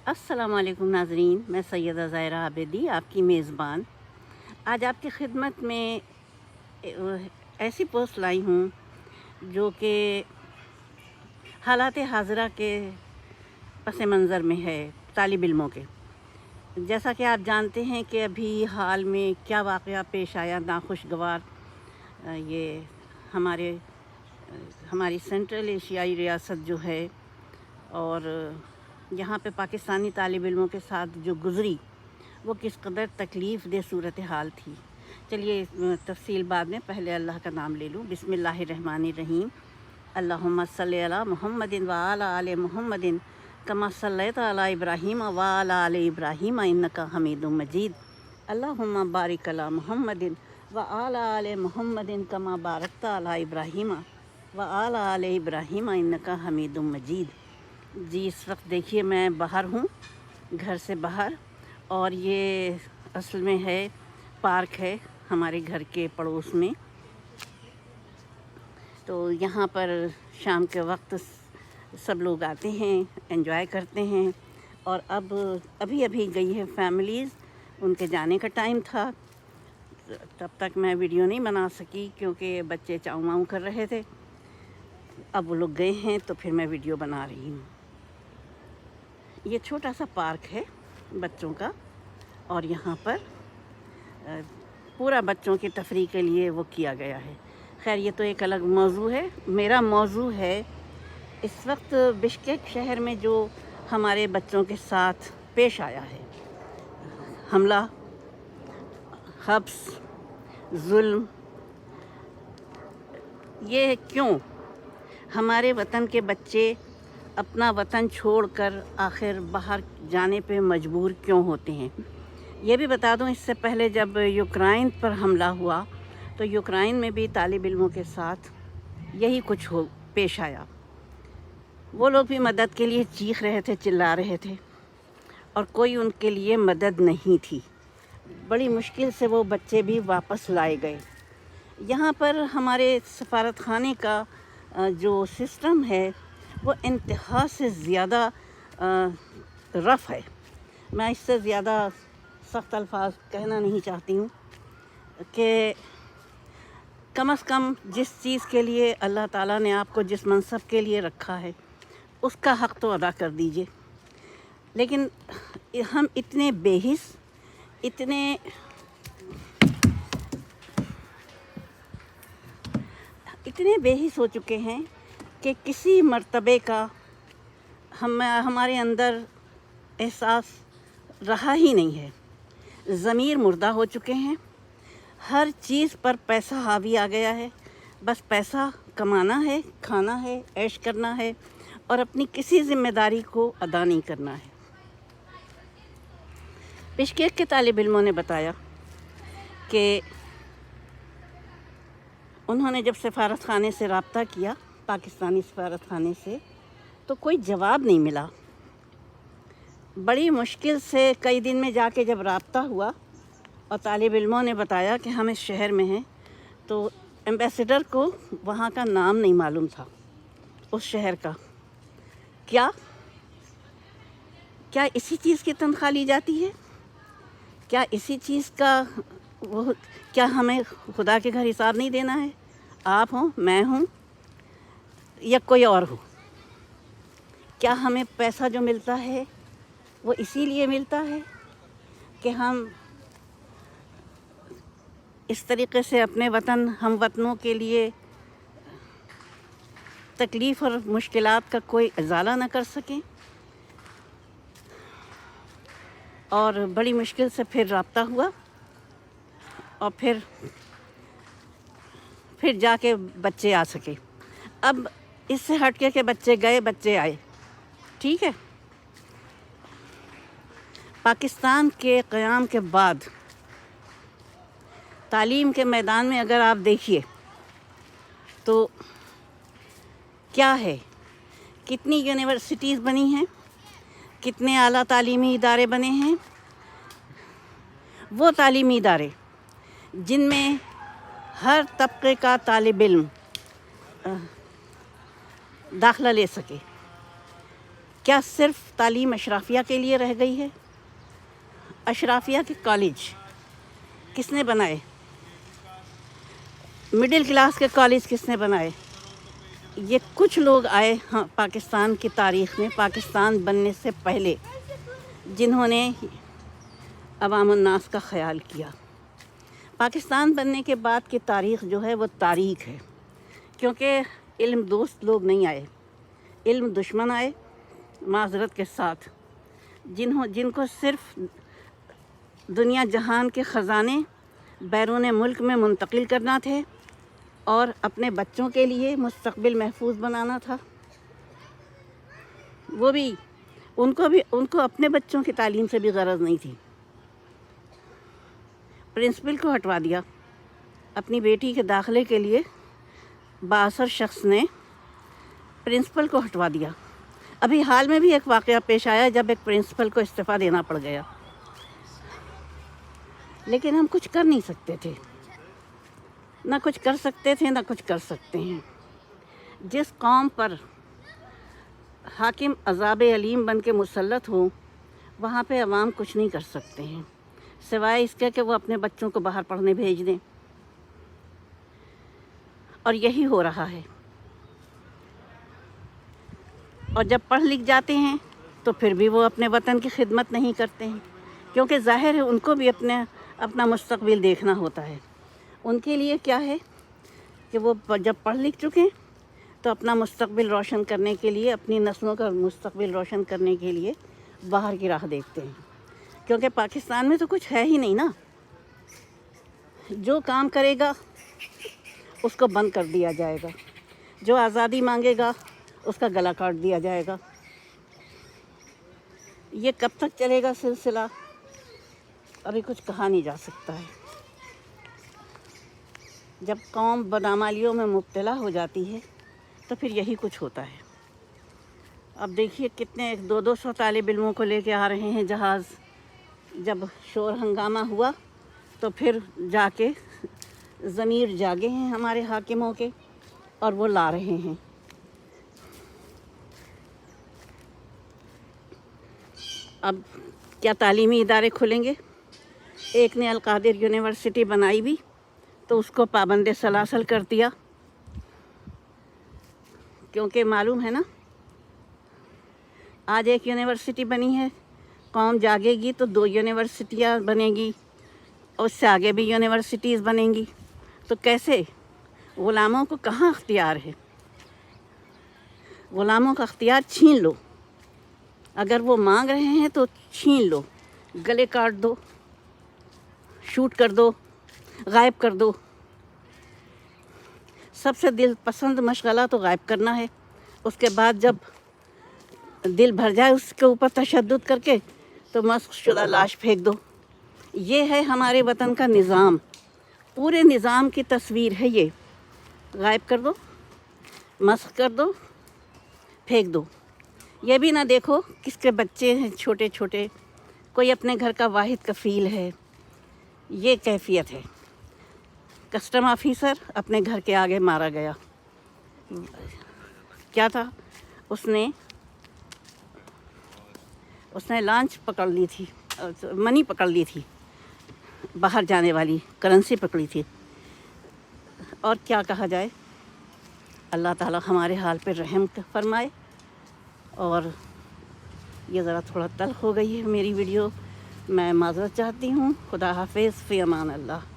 अस्सलाम वालेकुम नाज़रीन, मैं सैयदा ज़ाहिरा आबिदी आपकी मेज़बान आज आपकी खिदमत में ऐसी पोस्ट लाई हूँ जो कि हालात हाज़िरा के पस मंज़र में है तालिब इल्मों के। जैसा कि आप जानते हैं कि अभी हाल में क्या वाक़या पेश आया नाखुशगवार, ये हमारी सेंट्रल एशियाई रियासत जो है और यहाँ पे पाकिस्तानी तालिब इल्मों के साथ जो गुज़री वो किस कदर तकलीफ़ दे सूरत हाल थी। चलिए तफसील बाद में, पहले अल्लाह का नाम ले लूँ। बिस्मिल्लाहिर्रहमानिर्रहीम। अल्लाहुम्मा सल्ली अला मुहम्मदिन व अला आले मुहम्मदिन कमा सल्लैता अला इब्राहीम व अला आले इब्राहीम इन्नका हमीदुम मजीद। अल्लाहुम्मा बारिक अला मुहम्मदिन व अला आले मुहम्मदिन कमा बारकता अला इब्राहीम व अला आले इब्राहीम इन्नका हमीदुम मजीद। जी, इस वक्त देखिए मैं बाहर हूँ, घर से बाहर, और ये असल में है पार्क है हमारे घर के पड़ोस में। तो यहाँ पर शाम के वक्त सब लोग आते हैं, एंजॉय करते हैं। और अभी अभी गई है फैमिलीज़, उनके जाने का टाइम था, तब तक मैं वीडियो नहीं बना सकी क्योंकि बच्चे चाऊ माऊ कर रहे थे। अब वो लोग गए हैं तो फिर मैं वीडियो बना रही हूँ। ये छोटा सा पार्क है बच्चों का, और यहाँ पर पूरा बच्चों की तफरीह के लिए वो किया गया है। खैर, ये तो एक अलग मौजू है। मेरा मौजू है इस वक्त बिश्केक शहर में जो हमारे बच्चों के साथ पेश आया है, हमला, हब्स, जुल्म। ये क्यों हमारे वतन के बच्चे अपना वतन छोड़कर आखिर बाहर जाने पे मजबूर क्यों होते हैं। ये भी बता दूं, इससे पहले जब यूक्रेन पर हमला हुआ तो यूक्रेन में भी तालिब इल्मों के साथ यही कुछ पेश आया। वो लोग भी मदद के लिए चीख रहे थे, चिल्ला रहे थे, और कोई उनके लिए मदद नहीं थी। बड़ी मुश्किल से वो बच्चे भी वापस लाए गए। यहाँ पर हमारे सफारत खाने का जो सिस्टम है वो इंतहा से ज़्यादा रफ़ है। मैं इससे ज़्यादा सख्त अल्फाज कहना नहीं चाहती हूँ कि कम से कम जिस चीज़ के लिए अल्लाह ताला ने आपको जिस मनसब के लिए रखा है उसका हक़ तो अदा कर दीजिए। लेकिन हम इतने बेहिस हो चुके हैं कि किसी मर्तबे का हमारे अंदर एहसास रहा ही नहीं है। ज़मीर मुर्दा हो चुके हैं। हर चीज़ पर पैसा हावी आ गया है। बस पैसा कमाना है, खाना है, ऐश करना है, और अपनी किसी ज़िम्मेदारी को अदा नहीं करना है। बिश्केक के तालिब इल्मों ने बताया कि उन्होंने जब सफारत खाने से रब्ता किया, पाकिस्तानी सफारत खाने से, तो कोई जवाब नहीं मिला। बड़ी मुश्किल से कई दिन में जाके जब रब्ता हुआ और तालिब इल्मों ने बताया कि हम इस शहर में हैं, तो एम्बेसडर को वहाँ का नाम नहीं मालूम था उस शहर का। क्या इसी चीज़ की तनख्वाह ली जाती है? क्या इसी चीज़ का क्या हमें खुदा के घर हिसाब नहीं देना है? आप हों, मैं हूँ, या कोई और हो? क्या हमें पैसा जो मिलता है वो इसीलिए मिलता है कि हम इस तरीक़े से अपने वतन हम वतनों के लिए तकलीफ़ और मुश्किलात का कोई इज़ाला न कर सकें? और बड़ी मुश्किल से फिर रब्ता हुआ, और फिर जाके बच्चे आ सके। अब इससे हट के बच्चे गए, बच्चे आए, ठीक है। पाकिस्तान के क़याम के बाद तालीम के मैदान में अगर आप देखिए तो क्या है, कितनी यूनिवर्सिटीज़ बनी हैं, कितने आला तालीमी इदारे बने हैं। वो तालीमी इदारे जिनमें हर तबके का तालिब इल्म दाखिला ले सके, کیا صرف تعلیم اشرافیہ کے لیے رہ گئی ہے؟ اشرافیہ کے کالج کس نے بنائے؟ مڈل کلاس کے کالج کس نے بنائے؟ یہ کچھ لوگ آئے ہاں پاکستان کی تاریخ میں، پاکستان بننے سے پہلے، جنہوں نے عوام الناس کا خیال کیا۔ پاکستان بننے کے بعد کی تاریخ جو ہے وہ تاریخ ہے، کیونکہ علم دوست لوگ نہیں آئے، علم دشمن آئے معذرت کے ساتھ، جن کو صرف دنیا جہان کے خزانے بیرون ملک میں منتقل کرنا تھے اور اپنے بچوں کے لیے مستقبل محفوظ بنانا تھا۔ وہ بھی ان کو اپنے بچوں کی تعلیم سے بھی غرض نہیں تھی۔ پرنسپل کو ہٹوا دیا، اپنی بیٹی کے داخلے کے لیے بااثر شخص نے پرنسپل کو ہٹوا دیا۔ ابھی حال میں بھی ایک واقعہ پیش آیا جب ایک پرنسپل کو استعفیٰ دینا پڑ گیا، لیکن ہم کچھ کر نہیں سکتے تھے، نہ کچھ کر سکتے تھے نہ کچھ کر سکتے ہیں۔ جس قوم پر حاکم عذاب علیم بن کے مسلط ہوں، وہاں پہ عوام کچھ نہیں کر سکتے ہیں سوائے اس کے کہ وہ اپنے بچوں کو باہر پڑھنے بھیج دیں، اور یہی ہو رہا ہے۔ اور جب پڑھ لکھ جاتے ہیں تو پھر بھی وہ اپنے وطن کی خدمت نہیں کرتے ہیں، کیونکہ ظاہر ہے ان کو بھی اپنا مستقبل دیکھنا ہوتا ہے۔ ان کے لیے کیا ہے کہ وہ جب پڑھ لکھ چکے تو اپنا مستقبل روشن کرنے کے لیے، اپنی نسلوں کا مستقبل روشن کرنے کے لیے باہر کی راہ دیکھتے ہیں، کیونکہ پاکستان میں تو کچھ ہے ہی نہیں نا۔ جو کام کرے گا اس کو بند کر دیا جائے گا، جو آزادی مانگے گا اس کا گلا کاٹ دیا جائے گا۔ یہ کب تک چلے گا سلسلہ، ابھی کچھ کہا نہیں جا سکتا ہے۔ جب قوم بدعمالیوں میں مبتلا ہو جاتی ہے تو پھر یہی کچھ ہوتا ہے۔ اب دیکھیے کتنے 200 طالب علموں کو لے کے آ رہے ہیں جہاز، جب شور ہنگامہ ہوا تو پھر جا کے ضمیر جاگے ہیں ہمارے حاکموں کے، اور وہ لا رہے ہیں۔ اب کیا تعلیمی ادارے کھلیں گے؟ ایک نے القادر یونیورسٹی بنائی بھی تو اس کو پابند سلاسل کر دیا، کیونکہ معلوم ہے نا آج ایک یونیورسٹی بنی ہے، قوم جاگے گی تو 2 یونیورسٹیاں بنیں گی، اور اس سے آگے بھی یونیورسٹیز بنیں گی۔ تو کیسے؟ غلاموں کو کہاں اختیار ہے؟ غلاموں کا اختیار چھین لو، اگر وہ مانگ رہے ہیں تو چھین لو، گلے کاٹ دو، شوٹ کر دو، غائب کر دو۔ سب سے دل پسند مشغلہ تو غائب کرنا ہے، اس کے بعد جب دل بھر جائے اس کے اوپر تشدد کر کے تو مسخ شدہ لاش پھینک دو۔ یہ ہے ہمارے وطن کا نظام، پورے نظام کی تصویر ہے یہ۔ غائب کر دو، مسخ کر دو، پھینک دو۔ یہ بھی نہ دیکھو کس کے بچے ہیں چھوٹے چھوٹے، کوئی اپنے گھر کا واحد کفیل ہے۔ یہ کیفیت ہے۔ کسٹم آفیسر اپنے گھر کے آگے مارا گیا، کیا تھا؟ اس نے لانچ پکڑ لی تھی، منی پکڑ لی تھی، باہر جانے والی کرنسی پکڑی تھی۔ اور کیا کہا جائے؟ اللہ تعالیٰ ہمارے حال پہ رحم فرمائے۔ اور یہ ذرا تھوڑا تلخ ہو گئی ہے میری ویڈیو، میں معذرت چاہتی ہوں۔ خدا حافظ، فی امان اللہ۔